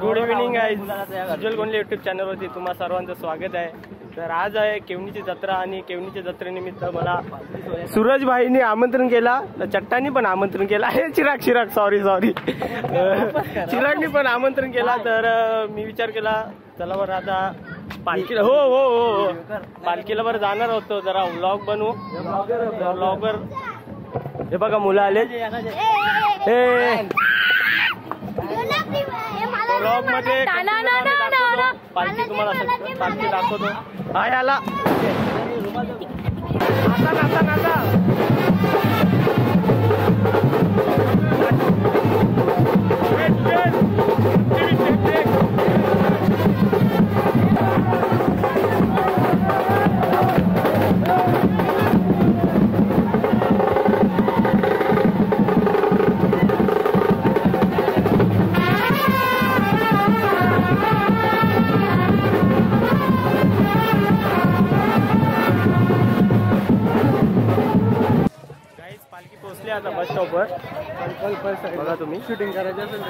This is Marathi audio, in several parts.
गुड इव्हिनिंग आहे उज्ज्वल गोंडले यूट्यूब चॅनलवरती तुम्हा सर्वांचं स्वागत आहे. तर आज आहे केवणीची जत्रा आणि केवणीच्या जत्रेनिमित्त मला सूरज भाईने आमंत्रण केला, चट्टानी पण आमंत्रण केला आहे, चिराग सॉरी चिरागनी पण आमंत्रण केला. तर मी विचार केला चला बरं आता पालखीला हो पालखीला बरं जाणार होतो, जरा व्लॉग बनवू. व्लॉगर हे बघा मुलं आले व्लॉग मध्ये पालखी तुम्हाला पालखी दाखवतो. हा याला नाचा आता बस स्टॉपवर बघा तुम्ही शूटिंग करायचं असेल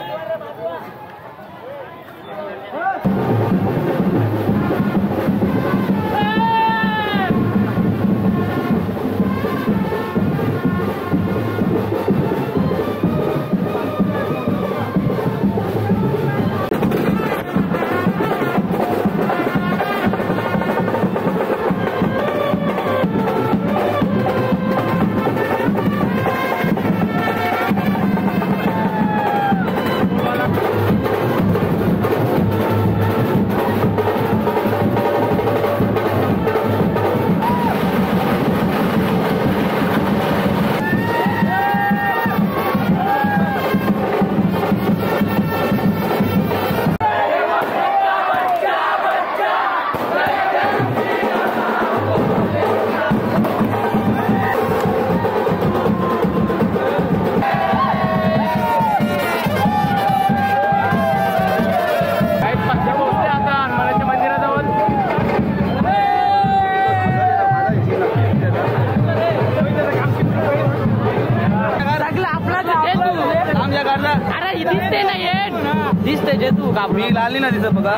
दिसते जे तू का मी लाली ना दिसत बघा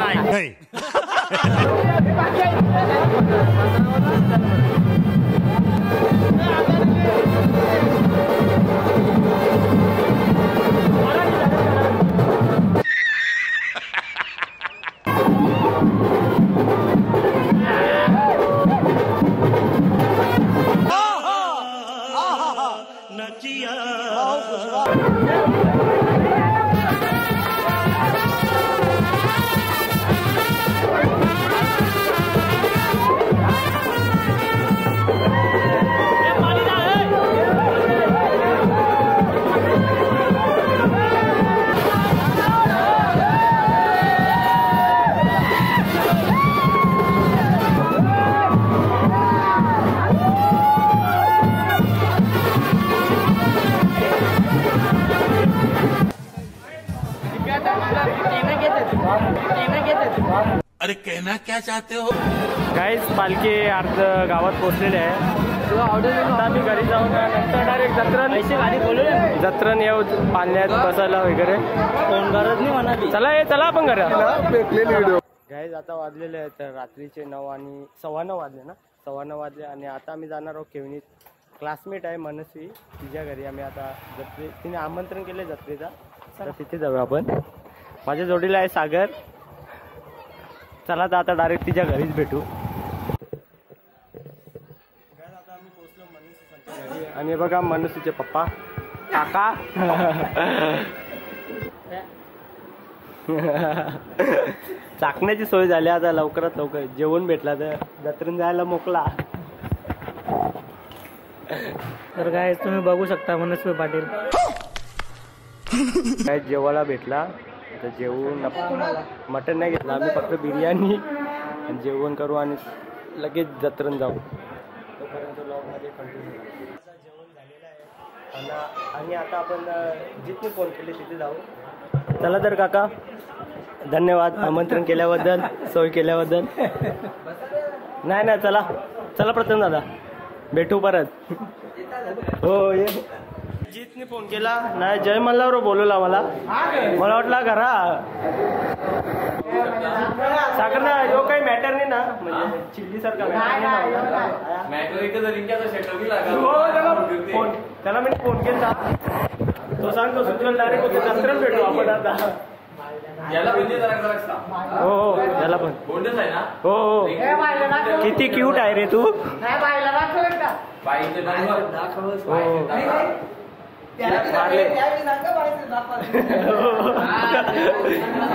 अरे कहना क्या चाहते हो गाइस. पालखी अर्ध गावात पोहोचलेले आहे. आम्ही घरी जाऊन नंतर डायरेक्ट जत्रण येऊ पाण्यात बसायला वगैरे कोण गरज नाही म्हणा. चला आपण घरा गाइस. आता वाजलेले आहेत रात्रीचे 9 आणि 9:15 वाजले ना 9:15 वाजले आणि आता आम्ही जाणार आहोत केवणीत. क्लासमेट आहे मनस्वी, तिच्या घरी आम्ही आता तिने आमंत्रण केले जत्रेचा, तर तिथे जाऊ आपण. माझ्या जोडीला आहे सागर. चला तर आता डायरेक्ट तिच्या घरीच भेटू. आता आम्ही पोहोचलो मनस्वीच्या घरी आणि बघा मनस्वीचे पप्पा काका चाकण्याची सोय झाली. आता लवकरात लवकर जेवण भेटला तर जत्रेन जायला मोकला. तर काय तुम्ही बघू शकता मनस्वी पाटील काय जेवायला भेटला. तर जेवून मटन नाही घेतलं आम्ही, फक्त बिर्याणी आणि जेवण करू आणि लगेच जत्रेन जाऊ. तोपर्यंत ब्लॉगमध्ये कंटिन्यू. जेवण झालेलं आहे आणि आता आपण जिथे फोन केले तिथे जाऊ. चला तर काका, धन्यवाद आमंत्रण केल्याबद्दल, सोय केल्याबद्दल. नाही चला प्रथम दादा, भेटू परत. हो ये. जीतने फोन केला नाही, जय मल्हारवर बोलवला मला वाटला घरा साखर ना यो काही मॅटर नाही ना म्हणजे चिल्ली सारखा त्याला मी फोन केला तो सांगतो सुचल डायरेक्ट जत्रेत भेटू आपण आता याला म्हणजे हो हो याला पण गोंडच आहे ना हो हो किती क्यूट आहे रे तू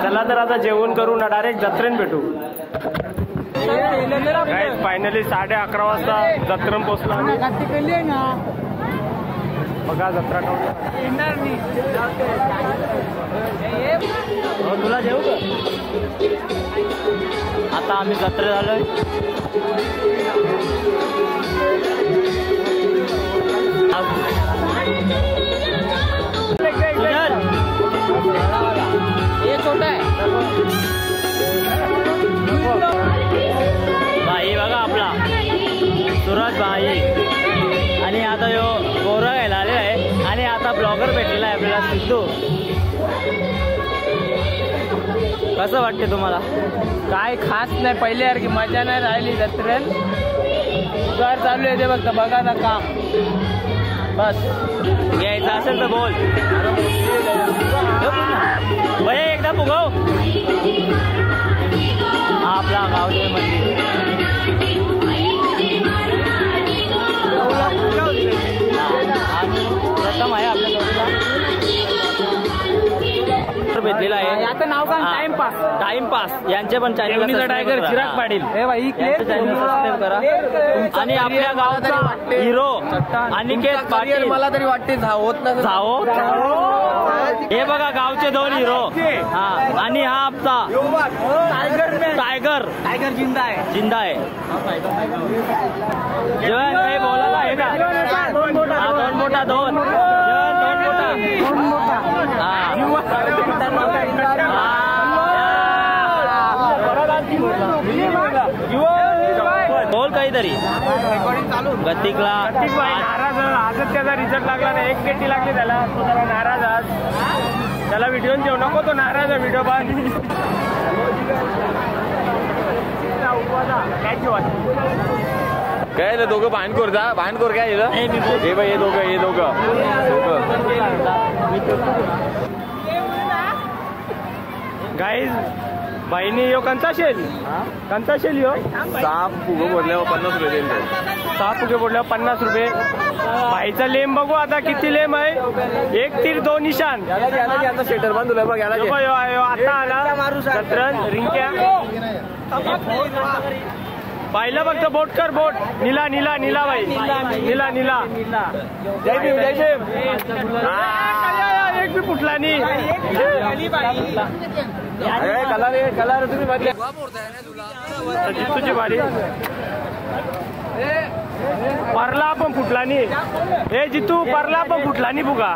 चला तर आता जेवण करू ना डायरेक्ट जत्रेन भेटू फायनली 11:30 वाजता जत्रेन पोहोचलो बघा जत्रा तुला जेवू का आता आम्ही जत्रेत आलोय ये छोटा आहे भाई बघा आपला सुरज भाई आणि आता यो गोरा घ्यायला आलेला आहे आणि आता ब्लॉगर भेटलेला आहे आपल्याला सिद्धू कसं वाटते तुम्हाला काय खास नाही पहिल्यासारखी मजा नाही राहिली जत्रेत घर चालू आहे ते फक्त बघा ना काम बस घ्यायचं असेल तर बोल भैया एकदा पुगव हा आपला गावदेवी मंदिर प्रथम आहे आपल्या गावचा भेटलेला आहे आता नाव का टाइमपास यांचे पण channel tiger Chirag Patil subscribe करा आणि आपल्या गावचा हिरो अनिकेत पाटील मला तरी वाटते झावो हे बघा गावचे 2 हिरो हा आणि हा आपला टायगर जिंदा आहे जेव्हा काही बोलायला आहे का दोन मोठा बोल काहीतरी गतिकला नाराज आजच त्याचा रिझल्ट लागला नाही 1 केटी लागली त्याला तो जरा नाराज आज त्याला व्हिडिओ जेव नको तो नाराज आहे व्हिडिओ पण काय रे दोघं भांडखोर काय हे बाई हे दोघं गाईज बाईनी यो कंचा शेल यो 6 फुगे बोलल्यावर 50 रुपये देईल 6 फुगे बोलल्यावर 50 रुपये भाईचा लेम बघू आता किती लेम आहे 1 तीर 2 निशाण आता शेटर बांधूला बघ याला आता आला जत्रण रिंक्या पाहिलं फक्त बोट कर बोट नीला बाई नीला जय भीम एक भी फुटला नाही कलर तुम्ही बदले जितूची बारी परला पण फुटला नाही हे जितू परला पण फुटला नाही बुगा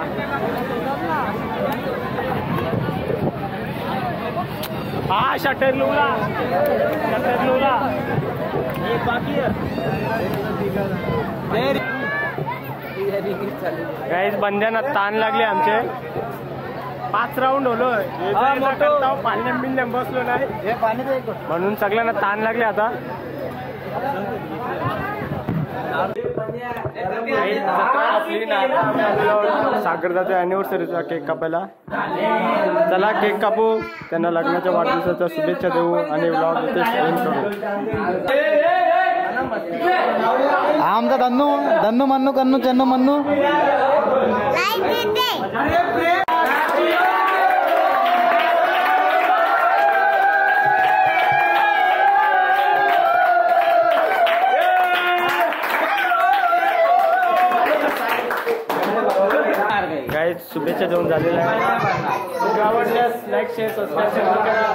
हा शटर लुला गाईज बंद्याना ताण लागले आमचे 5 राऊंड होलोय पाण्यात बिल्ल्याम बसलो नाही म्हणून सगळ्यांना ताण लागले आता साखरदाच्या अॅनिव्हर्सरीचा केक कापायला चला केक कापू त्यांना लग्नाच्या वाढदिवसाच्या शुभेच्छा देऊ आणि व्लॉग इथे एंड करू आमचा धन्नू मन्नू कन्नू चन्नू मन्नू काय शुभेच्छा देऊन झालेल्या आहे आवडल्यास लाईक शेअर सबस्क्राईब करा.